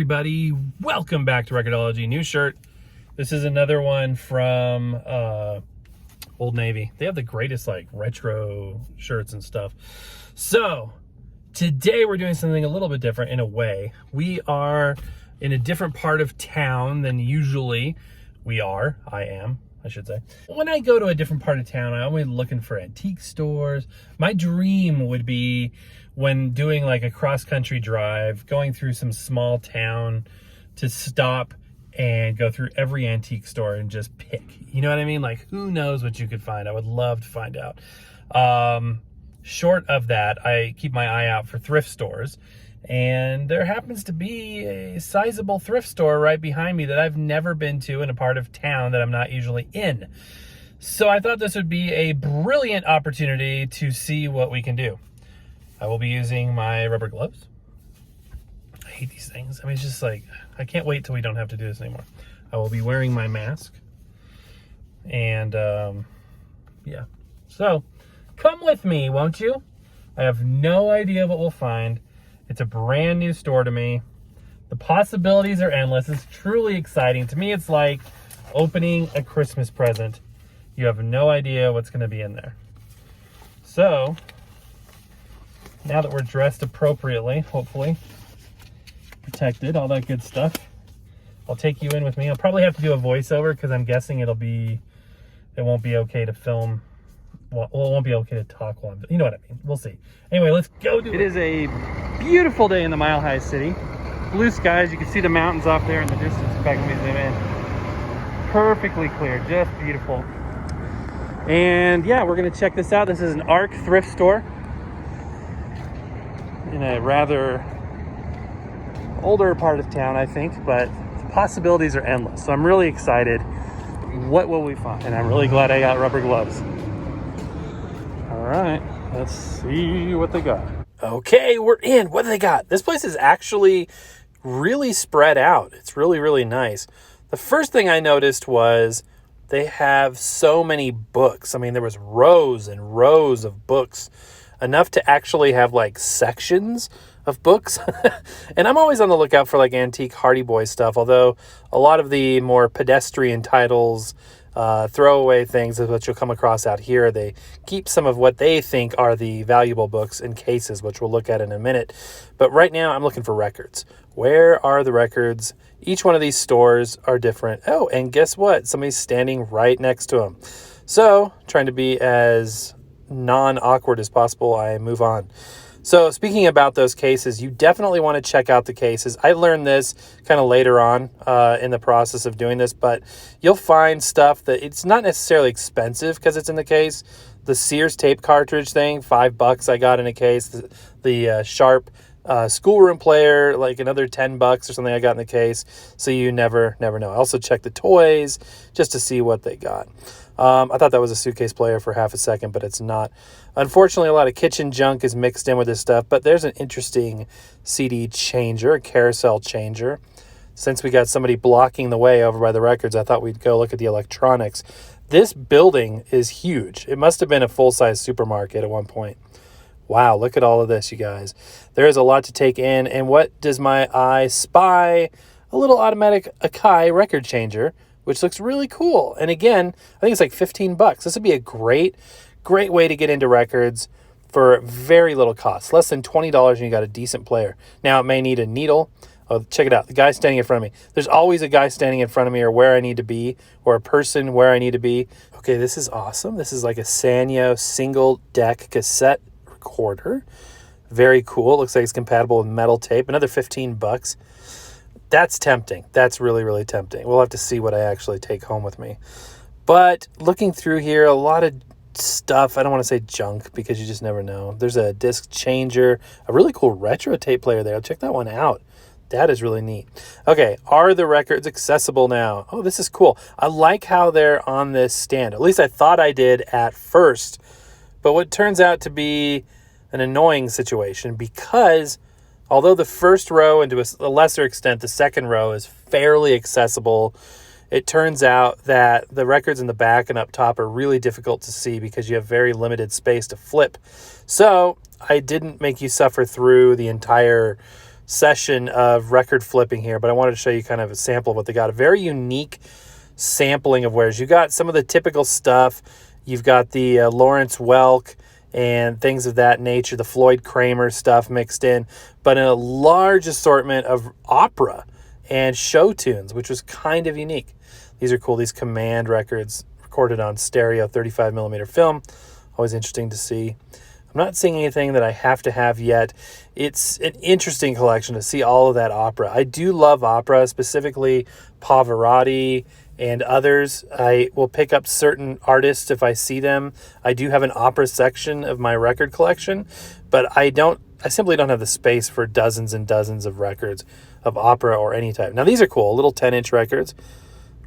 everybody? Welcome back to Record-ology. New shirt. This is another one from Old Navy. They have the greatest like retro shirts and stuff. So today we're doing something a little bit different in a way. We are in a different part of town than usually we are. I should say. When I go to a different part of town, I'm always looking for antique stores. My dream would be when doing like a cross-country drive, going through some small town to stop and go through every antique store and just pick. You know what I mean? Like, who knows what you could find? I would love to find out. Short of that, I keep my eye out for thrift stores. And there happens to be a sizable thrift store right behind me that I've never been to in a part of town that I'm not usually in. So I thought this would be a brilliant opportunity to see what we can do. I will be using my rubber gloves. I hate these things. I mean, it's just like, I can't wait till we don't have to do this anymore. I will be wearing my mask. And yeah. So come with me, won't you? I have no idea what we'll find. It's a brand new store to me. The possibilities are endless. It's truly exciting. To me, it's like opening a Christmas present. You have no idea what's going to be in there. So, now that we're dressed appropriately, hopefully, protected, all that good stuff, I'll take you in with me. I'll probably have to do a voiceover because I'm guessing it won't be okay to film. Well, it won't be okay to talk while you know what I mean. We'll see. Anyway, let's go do it. It is a beautiful day in the Mile High City. Blue skies. You can see the mountains off there in the distance. In fact, let me zoom in. Perfectly clear. Just beautiful. And yeah, we're going to check this out. This is an ARC thrift store in a rather older part of town, I think, but the possibilities are endless. So I'm really excited. What will we find? And I'm really glad I got rubber gloves. All right, let's see what they got. Okay, we're in. What do they got? This place is actually really spread out. It's really, really nice. The first thing I noticed was they have so many books. I mean, there was rows and rows of books, enough to actually have like sections of books. And I'm always on the lookout for like antique Hardy Boy stuff, although a lot of the more pedestrian titles, throwaway things is what you'll come across out here. They keep some of what they think are the valuable books in cases, which we'll look at in a minute. But right now I'm looking for records. Where are the records? Each one of these stores are different. Oh, and guess what? Somebody's standing right next to them. So trying to be as non-awkward as possible, I move on. So speaking about those cases, you definitely want to check out the cases. I learned this kind of later on in the process of doing this, but you'll find stuff that it's not necessarily expensive because it's in the case. The Sears tape cartridge thing, $5 I got in a case. The Sharp schoolroom player, like another $10 or something I got in the case. So you never know. I also checked the toys just to see what they got. I thought that was a suitcase player for half a second, but it's not. Unfortunately, a lot of kitchen junk is mixed in with this stuff, but there's an interesting CD changer, a carousel changer. Since we got somebody blocking the way over by the records, I thought we'd go look at the electronics. This building is huge. It must have been a full-size supermarket at one point. Wow, look at all of this, you guys. There is a lot to take in, and what does my eye spy? A little automatic Akai record changer, which looks really cool. And again, I think it's like $15. This would be a great way to get into records for very little cost. Less than $20 and you got a decent player. Now, it may need a needle. Oh, check it out. The guy standing in front of me. There's always a guy standing in front of me or where I need to be, or a person where I need to be. Okay, this is awesome. This is like a Sanyo single deck cassette recorder. Very cool. It looks like it's compatible with metal tape. Another $15. That's tempting. That's really, really tempting. We'll have to see what I actually take home with me. But looking through here, a lot of stuff. I don't want to say junk because you just never know. There's a disc changer, a really cool retro tape player there. Check that one out. That is really neat. Okay, are the records accessible now? Oh, this is cool. I like how they're on this stand. At least I thought I did at first. But what turns out to be an annoying situation because although the first row and to a lesser extent the second row is fairly accessible, it turns out that the records in the back and up top are really difficult to see because you have very limited space to flip. So I didn't make you suffer through the entire session of record flipping here, but I wanted to show you kind of a sample of what they got. A very unique sampling of wares. You got some of the typical stuff. You've got the Lawrence Welk and things of that nature, the Floyd Kramer stuff mixed in, but in a large assortment of opera and show tunes, which was kind of unique. These are cool. These Command records recorded on stereo 35 millimeter film. Always interesting to see. I'm not seeing anything that I have to have yet. It's an interesting collection to see all of that opera. I do love opera, specifically Pavarotti and others. I will pick up certain artists if I see them. I do have an opera section of my record collection, but I simply don't have the space for dozens and dozens of records of opera or any type. Now these are cool, little 10-inch records.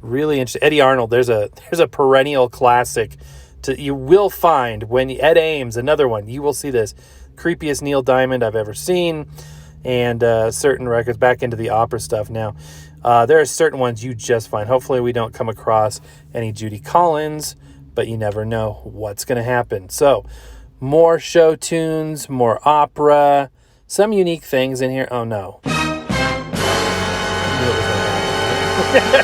Really interesting. Eddie Arnold, there's a perennial classic you will find when Ed Ames, another one, you will see this. Creepiest Neil Diamond I've ever seen, and certain records, back into the opera stuff now. There are certain ones you just find. Hopefully we don't come across any Judy Collins, but you never know what's going to happen. So more show tunes, more opera, some unique things in here. Oh no.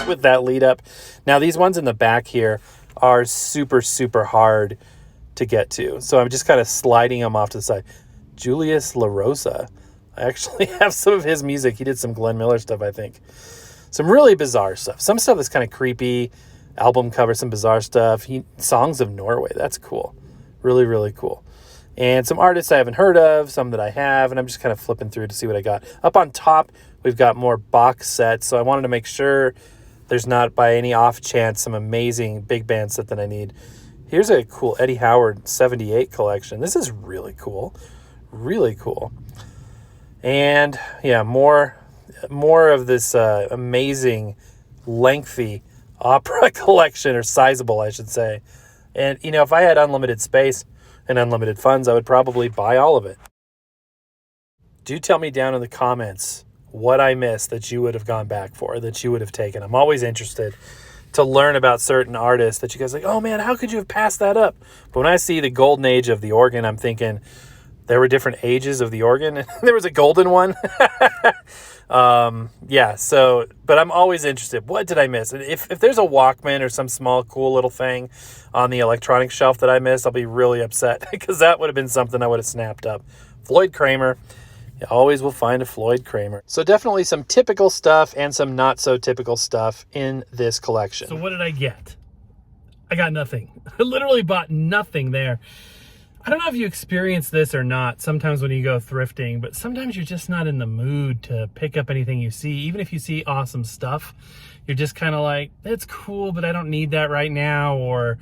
With that lead up. Now these ones in the back here are super, super hard to get to. So I'm just kind of sliding them off to the side. Julius LaRosa. I actually have some of his music. He did some Glenn Miller stuff, I think. Some really bizarre stuff. Some stuff that's kind of creepy. Album cover, some bizarre stuff. Songs of Norway. That's cool. Really, really cool. And some artists I haven't heard of, some that I have, and I'm just kind of flipping through to see what I got. Up on top, we've got more box sets. So I wanted to make sure there's not, by any off chance, some amazing big band set that I need. Here's a cool Eddie Howard 78 collection. This is really cool. Really cool. And yeah, more of this amazing, lengthy opera collection, or sizable, I should say. And, you know, if I had unlimited space and unlimited funds, I would probably buy all of it. Do tell me down in the comments what I missed that you would have gone back for, that you would have taken. I'm always interested to learn about certain artists that you guys are like, oh man, how could you have passed that up? But when I see the golden age of the organ, I'm thinking there were different ages of the organ. There was a golden one. Yeah, so, but I'm always interested. What did I miss? And if there's a Walkman or some small, cool little thing on the electronic shelf that I missed, I'll be really upset because that would have been something I would have snapped up. Floyd Kramer. You always will find a Floyd Kramer. So definitely some typical stuff and some not so typical stuff in this collection. So what did I get? I got nothing. I literally bought nothing there. I don't know if you experience this or not sometimes when you go thrifting, but sometimes you're just not in the mood to pick up anything you see. Even if you see awesome stuff, you're just kind of like, that's cool, but I don't need that right now. Or,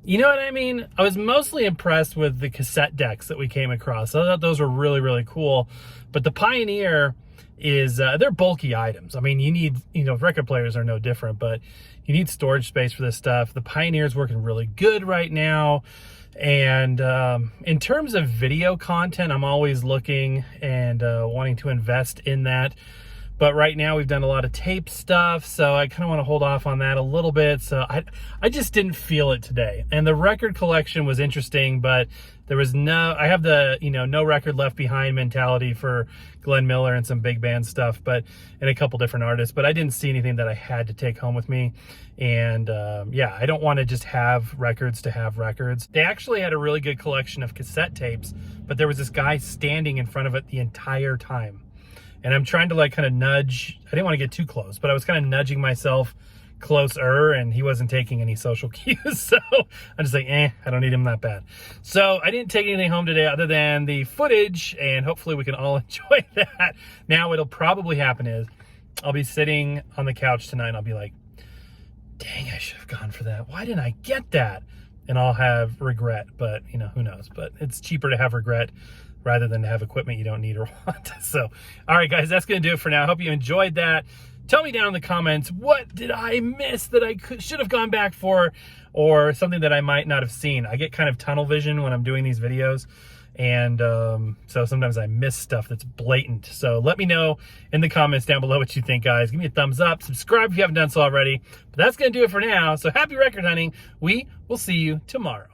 you know what I mean? I was mostly impressed with the cassette decks that we came across. I thought those were really, really cool. But the Pioneer is, they're bulky items. I mean, you need, record players are no different, but you need storage space for this stuff. The Pioneer is working really good right now. And in terms of video content, I'm always looking and wanting to invest in that. But right now we've done a lot of tape stuff, so I kind of want to hold off on that a little bit. So I just didn't feel it today. And the record collection was interesting, but there was I have the, no record left behind mentality for Glenn Miller and some big band stuff, and a couple different artists, but I didn't see anything that I had to take home with me. And yeah, I don't want to just have records to have records. They actually had a really good collection of cassette tapes, but there was this guy standing in front of it the entire time. And I'm trying to kind of nudge. I didn't want to get too close, but I was kind of nudging myself closer, and he wasn't taking any social cues. So I'm just like, I don't need him that bad. So I didn't take anything home today other than the footage, and hopefully we can all enjoy that. Now what'll probably happen is I'll be sitting on the couch tonight and I'll be like, dang, I should have gone for that. Why didn't I get that? And I'll have regret, but who knows? But it's cheaper to have regret rather than to have equipment you don't need or want. So, all right, guys, that's going to do it for now. I hope you enjoyed that. Tell me down in the comments, what did I miss that I should have gone back for, or something that I might not have seen. I get kind of tunnel vision when I'm doing these videos, and so sometimes I miss stuff that's blatant. So let me know in the comments down below what you think, guys. Give me a thumbs up. Subscribe if you haven't done so already. But that's going to do it for now. So happy record hunting. We will see you tomorrow.